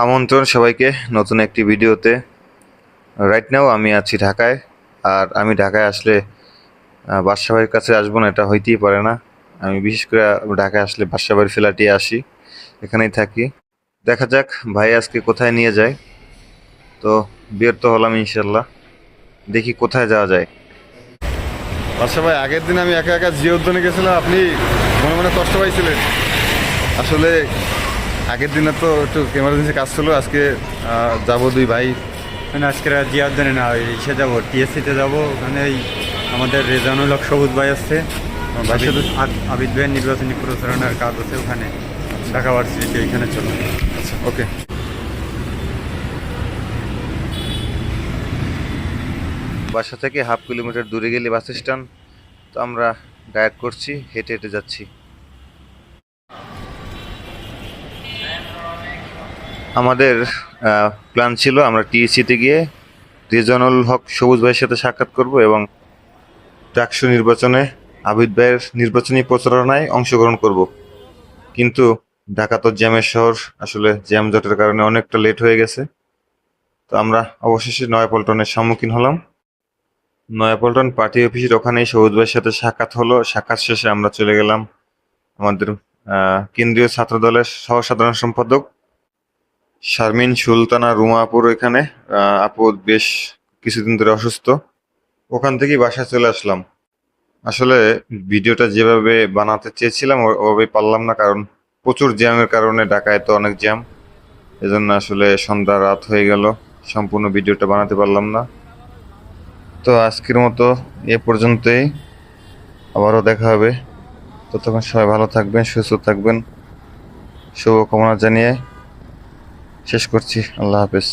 আমন্ত্রণ সবাইকে নতুন একটি ভিডিওতে। রাইট নাও আমি আছি ঢাকায়। আর আমি ঢাকায় আসলে বাদশা ভাইয়ের কাছে আসবো না এটা হইতেই পারে না। আমি বিশেষ করে ঢাকায় আসলে বাদশা ভাইয়ের ফ্ল্যাটে আসি, এখানেই থাকি। দেখা যাক ভাই আজকে কোথায় নিয়ে যায়। তো বের তো হলাম ইনশাল্লাহ, দেখি কোথায় যাওয়া যায়। বাদশা ভাই, আগের দিন আমি একা একা জিও উদ্যানে গেছিলাম, আপনি মনে মনে কষ্ট পাইছিলেন। আসলে আগের দিনে তো একটু এমার্জেন্সি কাজ ছিল, আজকে যাবো দুই ভাই। মানে আজকে জিয়া উদ্যানে না, ওই ইসে যাবো, টিএসসিতে যাবো। ওখানে ওই আমাদের রেজানুল হক সবুজ ভাই আছে, ভাইয়ের সাথে আবিদ ভাইয়ের নির্বাচনী প্রচারণার কাজ আছে ওখানে, ঢাকা ভার্সিটিতে, ওইখানে চলো। আচ্ছা, ওকে। বাসা থেকে 1/2 কিলোমিটার দূরে গেলে বাস স্ট্যান্ড। তো আমরা ডায়েট করছি, হেঁটে হেঁটে যাচ্ছি। আমাদের প্ল্যান ছিল আমরা টিএসসিতে গিয়ে রেজানুল হক সবুজ ভাইয়ের সাথে সাক্ষাৎ করব এবং ডাকসু নির্বাচনে আবিদ ভাইয়ের নির্বাচনী প্রচারণায় অংশগ্রহণ করব। কিন্তু ঢাকা তো জ্যামের শহর, আসলে জ্যাম জটের কারণে অনেকটা লেট হয়ে গেছে। তো আমরা অবশেষে নয়াপল্টনের সম্মুখীন হলাম। নয়াপল্টন পার্টি অফিসের ওখানেই সবুজ ভাইয়ের সাথে সাক্ষাৎ হলো। সাক্ষাৎ শেষে আমরা চলে গেলাম আমাদের কেন্দ্রীয় ছাত্র দলের সহ সাধারণ সম্পাদক শারমিন সুলতানা রুমা আপুর এখানে। আপু বেশ কিছুদিন ধরে অসুস্থ, ওখান থেকেই বাসায় চলে আসলাম। আসলে ভিডিওটা যেভাবে বানাতে চেয়েছিলাম ওভাবে পারলাম না, কারণ প্রচুর জ্যামের কারণে ঢাকায় তো অনেক জ্যাম। এজন্য আসলে সন্ধ্যা রাত হয়ে গেল, সম্পূর্ণ ভিডিওটা বানাতে পারলাম না। তো আজকের মতো এ পর্যন্তই, আবারও দেখা হবে। ততক্ষণ সবাই ভালো থাকবেন, সুস্থ থাকবেন, শুভকামনা জানিয়ে শেষ করছি। আল্লাহ হাফেজ।